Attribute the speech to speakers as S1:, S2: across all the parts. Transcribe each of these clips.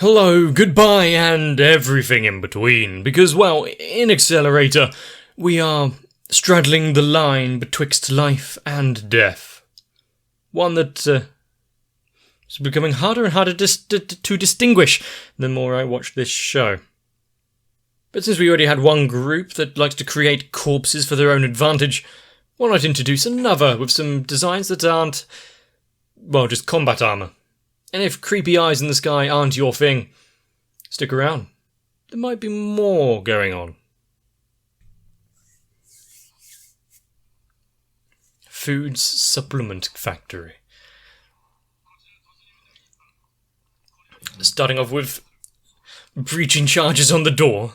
S1: hello, goodbye, and everything in between, because, well, in Accelerator, we are straddling the line betwixt life and death. One that is becoming harder and harder to distinguish the more I watch this show. But since we already had one group that likes to create corpses for their own advantage, why not introduce another with some designs that aren't, well, just combat armour. And if creepy eyes in the sky aren't your thing, stick around. There might be more going on. Foods Supplement Factory. Starting off with breaching charges on the door.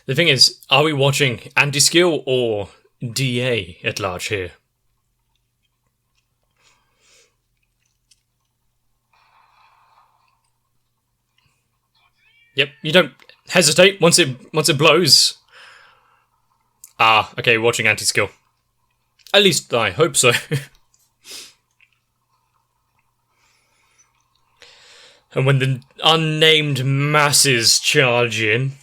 S1: The thing is, are we watching anti-skill or DA at large here? Yep, you don't hesitate once it blows. Ah, okay, watching anti-skill. At least I hope so. And when the unnamed masses charge in...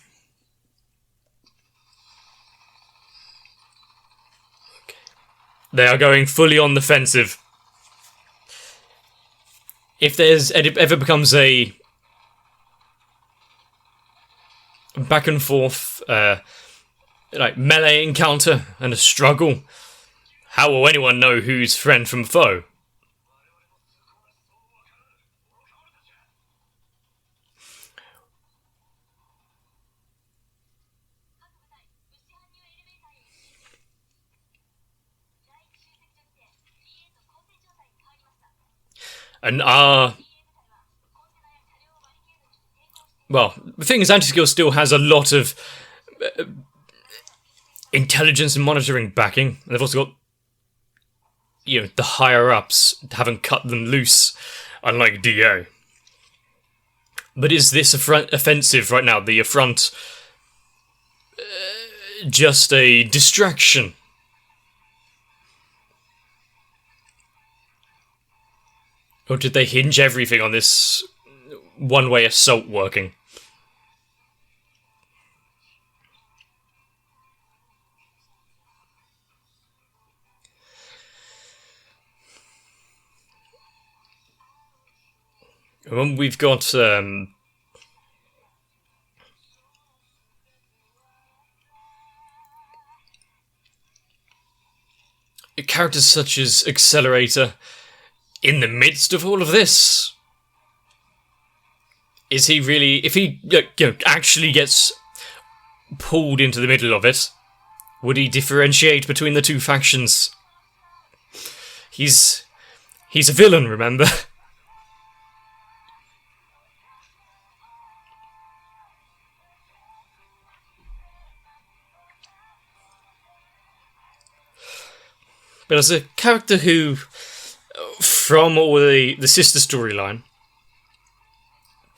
S1: They are going fully on the defensive. If there's ever becomes a back and forth, like melee encounter and a struggle, how will anyone know who's friend from foe? And well, the thing is, anti-skill still has a lot of intelligence and monitoring backing. And they've also got, the higher-ups haven't cut them loose, unlike DO. But is this offensive right now? The affront just a distraction? Or did they hinge everything on this one-way assault working? And we've got characters such as Accelerator in the midst of all of this. Is he really... If he actually gets pulled into the middle of it, would he differentiate between the two factions? He's a villain, remember? But as a character who, from all the sister storyline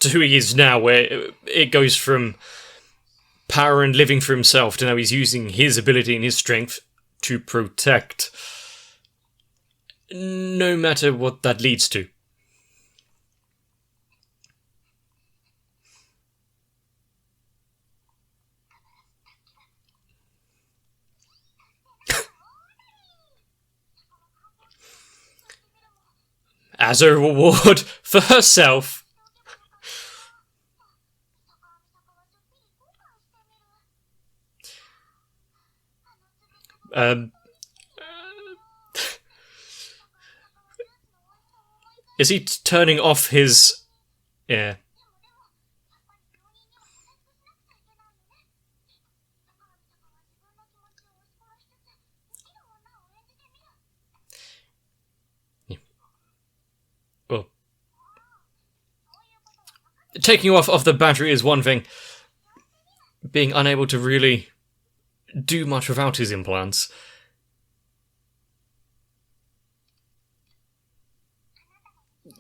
S1: to who he is now, where it goes from power and living for himself to now he's using his ability and his strength to protect, no matter what that leads to. As a reward for herself, is he turning off his... Yeah. Well, taking you off the battery is one thing. Being unable to really do much without his implants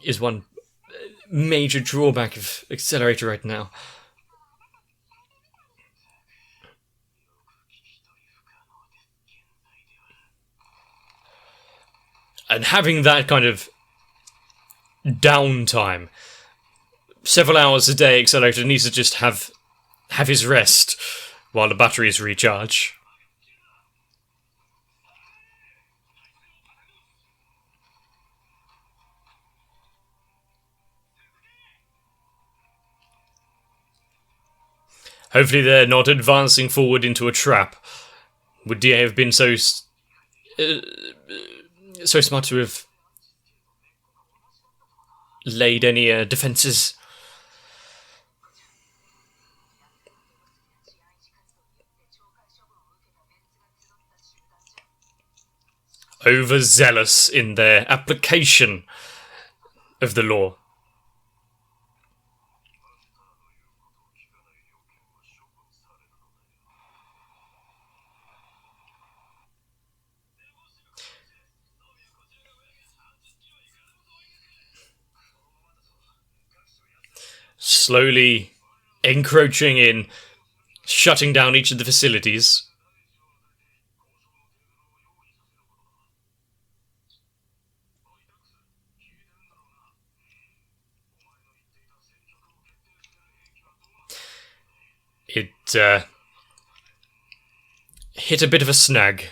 S1: is one major drawback of Accelerator right now. And having that kind of downtime, several hours a day, Accelerator needs to just have his rest while the batteries recharge. Hopefully they're not advancing forward into a trap. Would DA have been so smart to have laid any defences? Overzealous in their application of the law. Slowly encroaching in, shutting down each of the facilities. It hit a bit of a snag.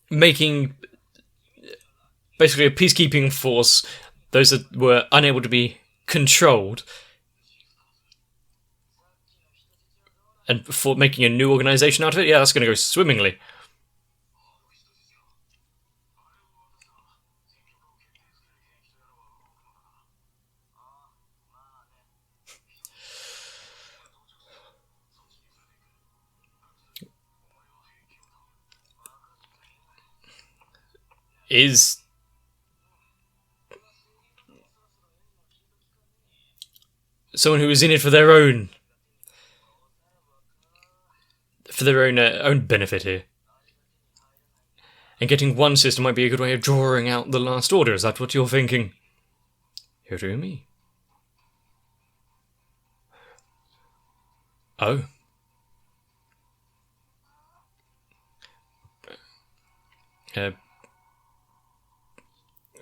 S1: Making basically a peacekeeping force, those that were unable to be controlled, and for making a new organisation out of it, yeah, that's going to go swimmingly. Is someone who is in it for their own benefit here. And getting one system might be a good way of drawing out the last order. Is that what you're thinking? Hirumi? Oh.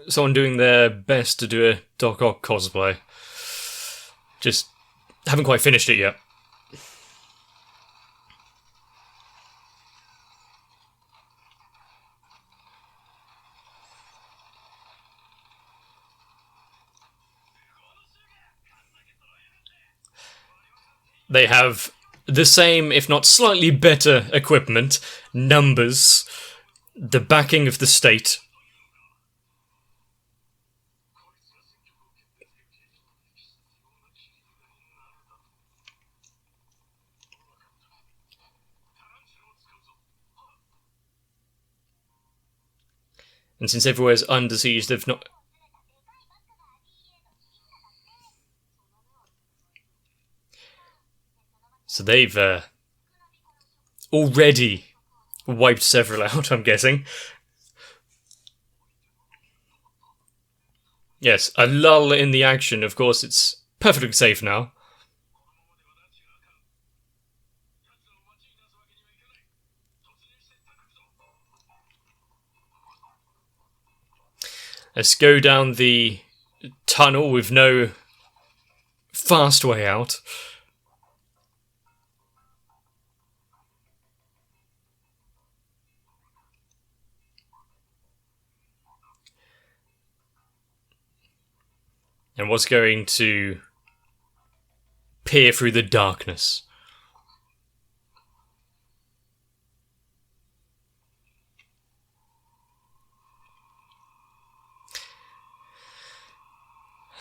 S1: Someone doing their best to do a Doc Ock cosplay. Just haven't quite finished it yet. They have the same, if not slightly better, equipment, numbers, the backing of the state. And since everywhere's under siege, they've not... So they've already wiped several out, I'm guessing. Yes, a lull in the action. Of course, it's perfectly safe now. Let's go down the tunnel with no fast way out. And what's going to peer through the darkness?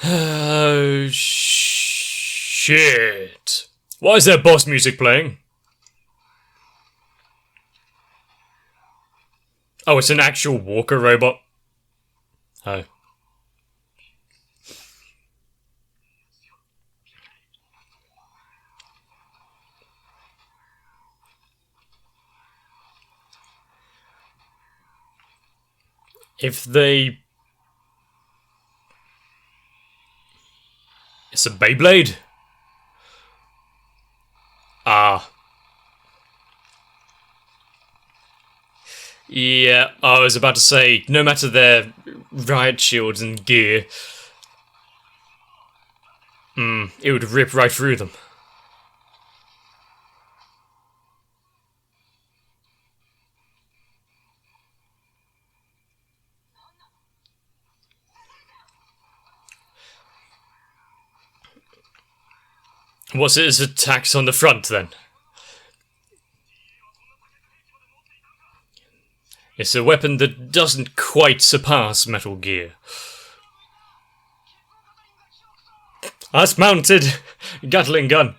S1: Oh, shit. Why is there boss music playing? Oh, it's an actual walker robot. Oh. If they... It's a Beyblade? Yeah, I was about to say, no matter their riot shields and gear, it would rip right through them. What's it as attacks on the front, then? It's a weapon that doesn't quite surpass Metal Gear. That's mounted Gatling gun.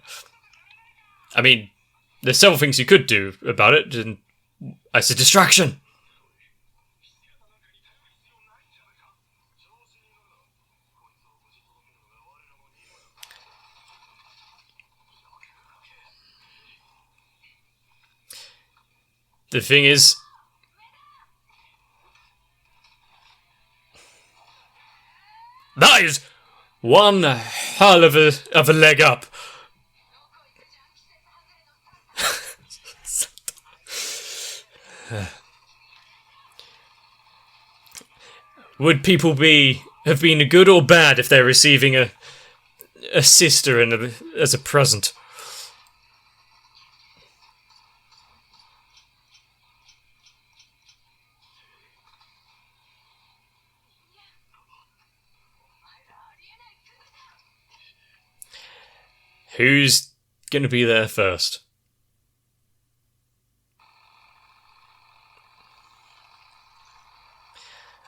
S1: I mean, there's several things you could do about it, and it's a distraction. The thing is, that is one hell of a leg up. Would people have been good or bad if they're receiving a sister as a present? Who's going to be there first?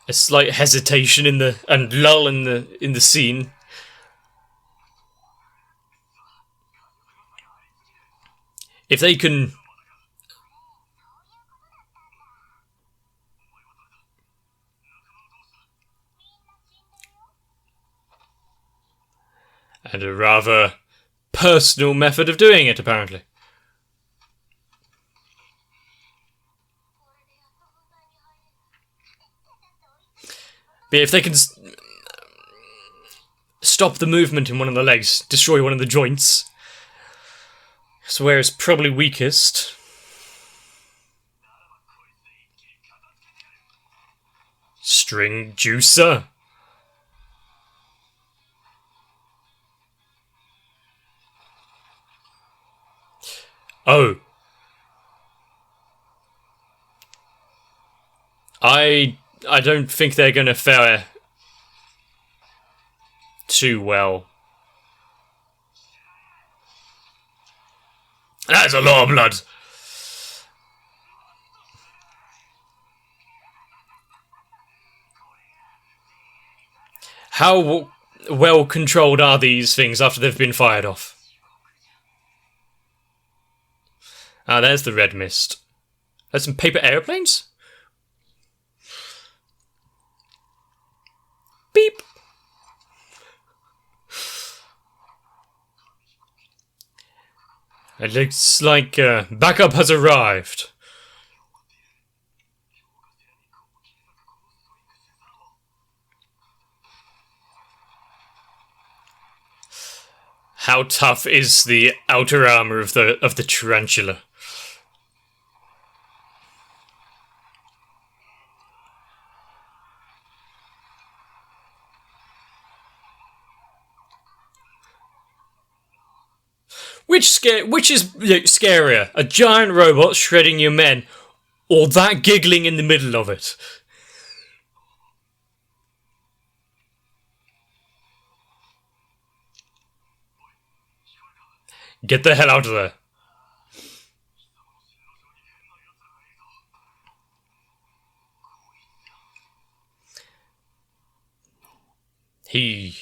S1: A slight hesitation and lull in the scene. If they can, and a rather personal method of doing it, apparently. But if they can stop the movement in one of the legs, destroy one of the joints, so where it's probably weakest. String juicer. Oh. I don't think they're going to fare too well. That's a lot of blood. How well controlled are these things after they've been fired off? Ah, there's the red mist. There's some paper airplanes? Beep. It looks like backup has arrived. How tough is the outer armor of the tarantula? Which is scarier? A giant robot shredding your men, or that giggling in the middle of it? Get the hell out of there. He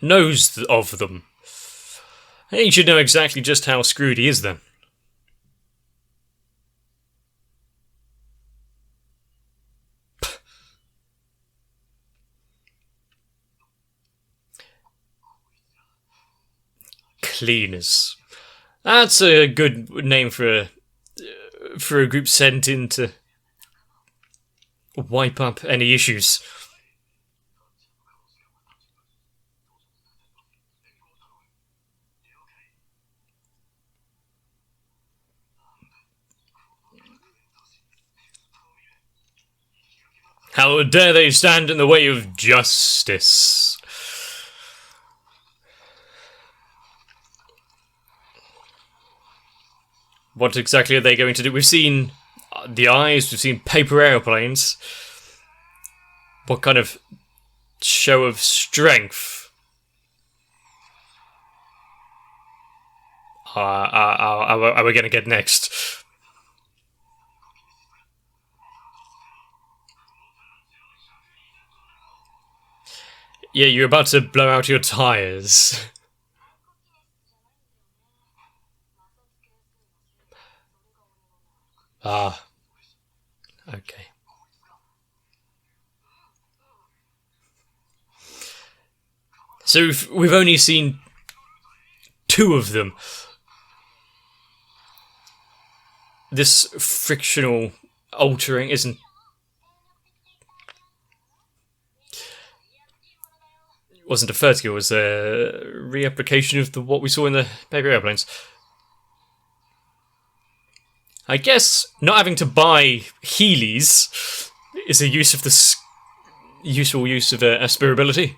S1: knows of them. He should know exactly just how screwed he is then. Cleaners. That's a good name for a group sent in to wipe up any issues. How dare they stand in the way of justice? What exactly are they going to do? We've seen the eyes, we've seen paper airplanes. What kind of show of strength are we going to get next? Yeah, you're about to blow out your tires. Ah. Okay. So we've only seen 2 of them. This frictional altering isn't... It wasn't a vertigo, it was a reapplication of what we saw in the paper airplanes. I guess not having to buy Heelys is a use of this useful use of aspirability.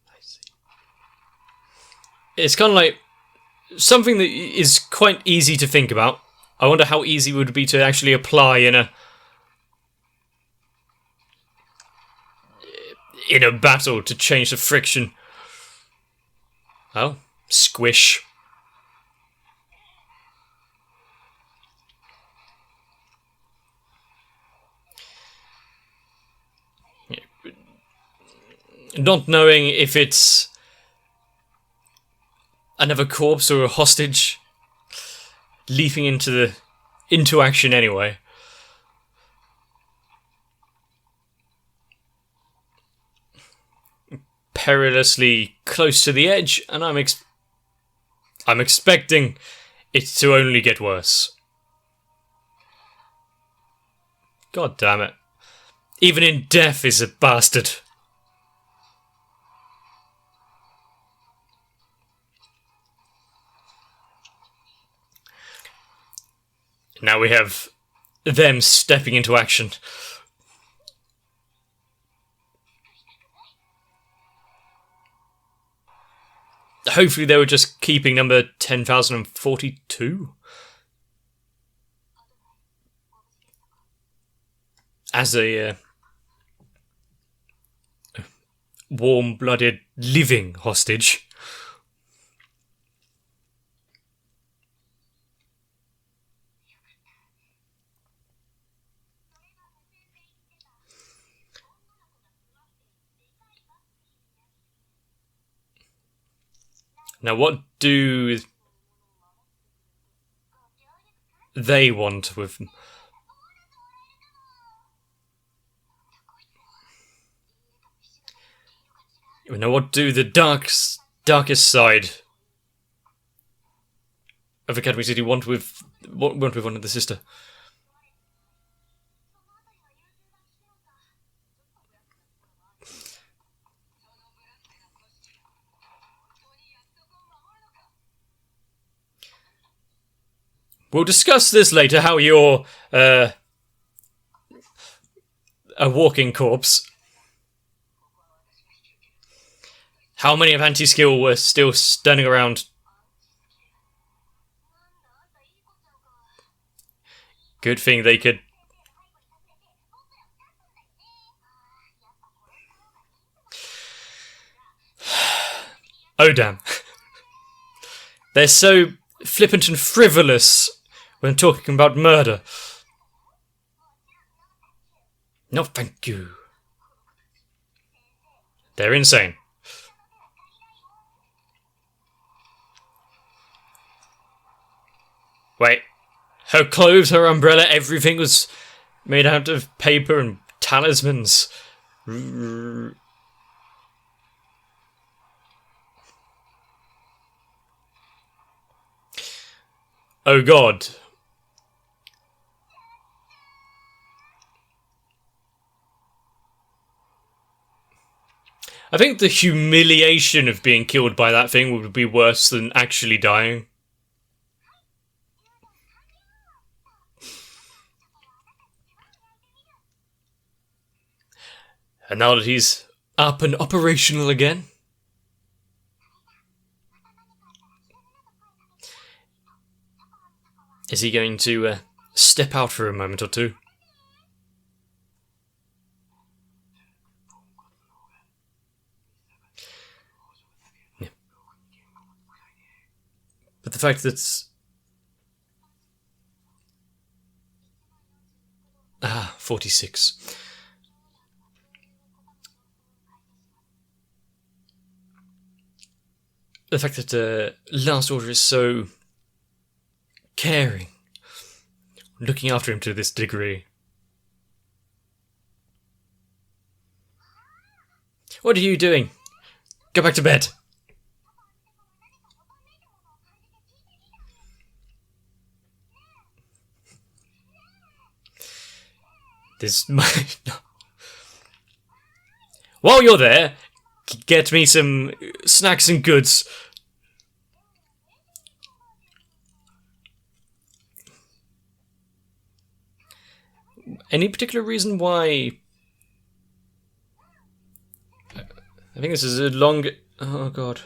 S1: I see. It's kind of like something that is quite easy to think about. I wonder how easy it would be to actually apply in a battle to change the friction. Oh, squish. Not knowing if it's another corpse or a hostage leaping into action anyway. Perilously close to the edge, and I'm expecting it to only get worse. God damn it. Even in death is a bastard. Now we have them stepping into action. Hopefully they were just keeping number 10,042 as a warm-blooded living hostage. Now, what do they want with them? Now, what do the darkest side of Academy City want with one of the sister? We'll discuss this later, how you're a walking corpse. How many of anti-skill were still standing around? Good thing they could... Oh damn. They're so flippant and frivolous when talking about murder. No, thank you. They're insane. Wait. Her clothes, her umbrella, everything was made out of paper and talismans. Oh god. I think the humiliation of being killed by that thing would be worse than actually dying. And now that he's up and operational again, is he going to step out for a moment or two? Yeah. But the fact that... 46. The fact that Last Order is so caring, looking after him to this degree. What are you doing? Go back to bed. This might... While you're there, get me some snacks and goods. Any particular reason why... I think this is a long... Oh, God.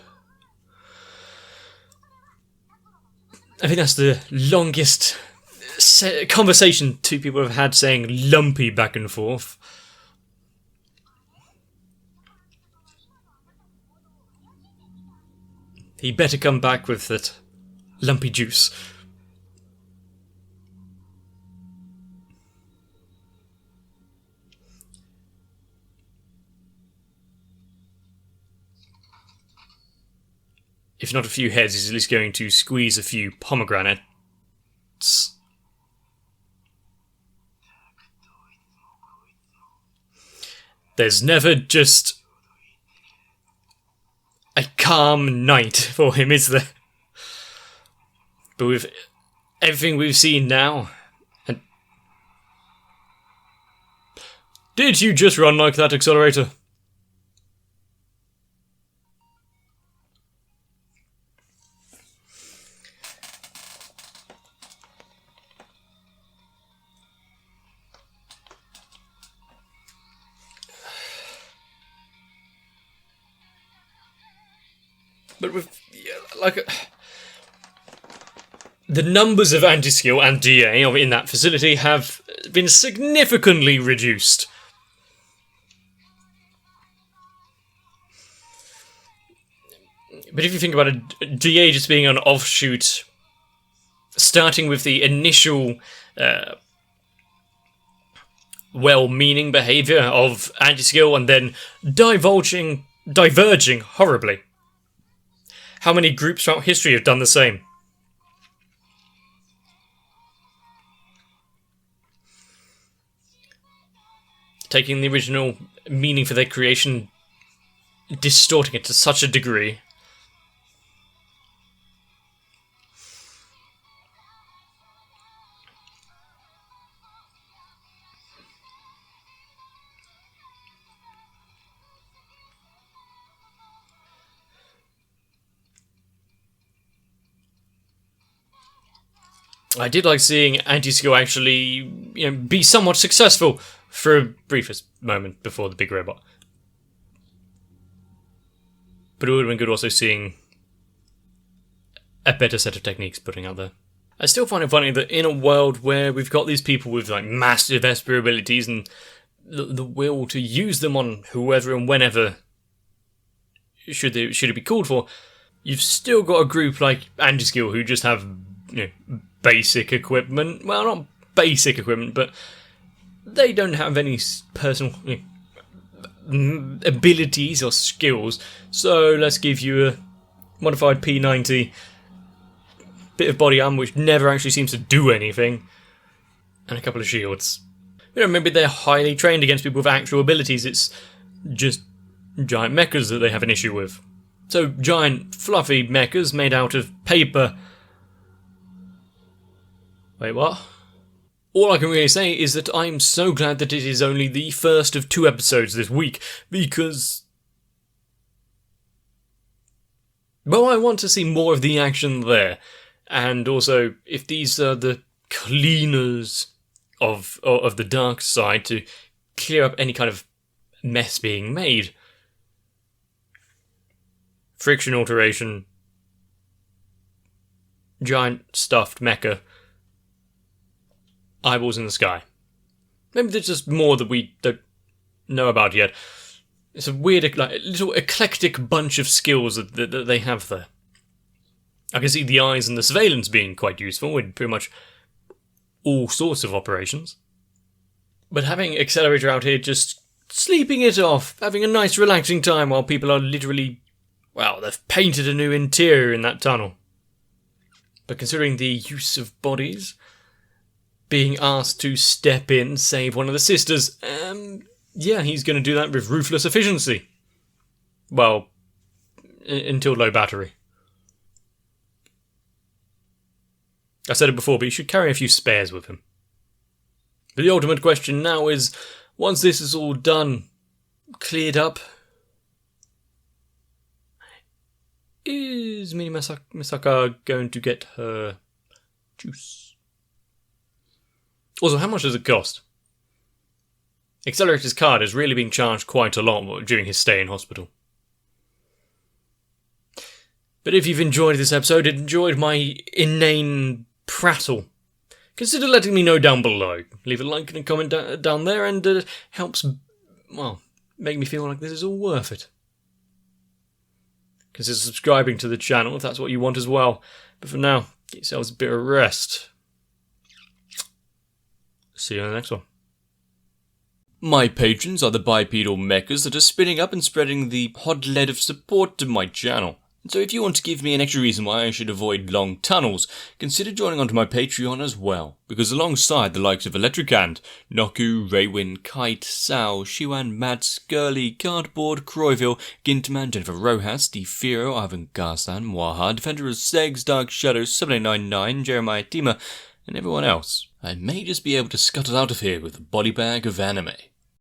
S1: I think that's the longest conversation two people have had saying lumpy back and forth. He better come back with that lumpy juice. If not a few heads, he's at least going to squeeze a few pomegranates. There's never just a calm night for him, is there? But with everything we've seen now... And did you just run like that, Accelerator? But with, the numbers of anti-skill and DA in that facility have been significantly reduced. But if you think about it, DA just being an offshoot, starting with the initial well-meaning behaviour of anti-skill and then diverging horribly. How many groups throughout history have done the same? Taking the original meaning for their creation, distorting it to such a degree. I did like seeing Anti-Skill actually, be somewhat successful for a briefest moment before the big robot. But it would have been good also seeing a better set of techniques putting out there. I still find it funny that in a world where we've got these people with massive Esper abilities and the will to use them on whoever and whenever should it be called for, you've still got a group like Anti-Skill who just have basic equipment. Well, not basic equipment, but they don't have any personal abilities or skills. So let's give you a modified P90, bit of body armor which never actually seems to do anything, and a couple of shields. Maybe they're highly trained against people with actual abilities. It's just giant mechas that they have an issue with. So giant fluffy mechas made out of paper. Wait, what? All I can really say is that I'm so glad that it is only the first of 2 episodes this week, because But I want to see more of the action there. And also, if these are the cleaners of the dark side to clear up any kind of mess being made. Friction alteration, giant stuffed mecha, eyeballs in the sky. Maybe there's just more that we don't know about yet. It's a weird, little eclectic bunch of skills that they have there. I can see the eyes and the surveillance being quite useful in pretty much all sorts of operations. But having Accelerator out here just sleeping it off, having a nice relaxing time while people are literally, well, they've painted a new interior in that tunnel. But considering the use of bodies, being asked to step in, save one of the sisters, yeah, he's going to do that with ruthless efficiency. Well, until low battery. I said it before, but you should carry a few spares with him. But the ultimate question now is, once this is all done, cleared up, is Mini Misaka going to get her juice? Also, how much does it cost? Accelerator's card is really being charged quite a lot during his stay in hospital. But if you've enjoyed this episode, enjoyed my inane prattle, consider letting me know down below. Leave a like and a comment down there, and it helps, well, make me feel like this is all worth it. Consider subscribing to the channel if that's what you want as well. But for now, get yourselves a bit of rest. See you in the next one. My patrons are the bipedal mechas that are spinning up and spreading the hot lead of support to my channel. So if you want to give me an extra reason why I should avoid long tunnels, consider joining onto my Patreon as well, because alongside the likes of Electricand, Noku, Raywin, Kite, Sal, Shiwan, Matt, Skirly, Cardboard, Croyville, Gintman, Jennifer Rojas, Steve Firo, Ivan Garsan, Waha, Defender of Segs, Dark Shadows, 7899, Jeremiah Tima, and everyone else, I may just be able to scuttle out of here with a body bag of anime.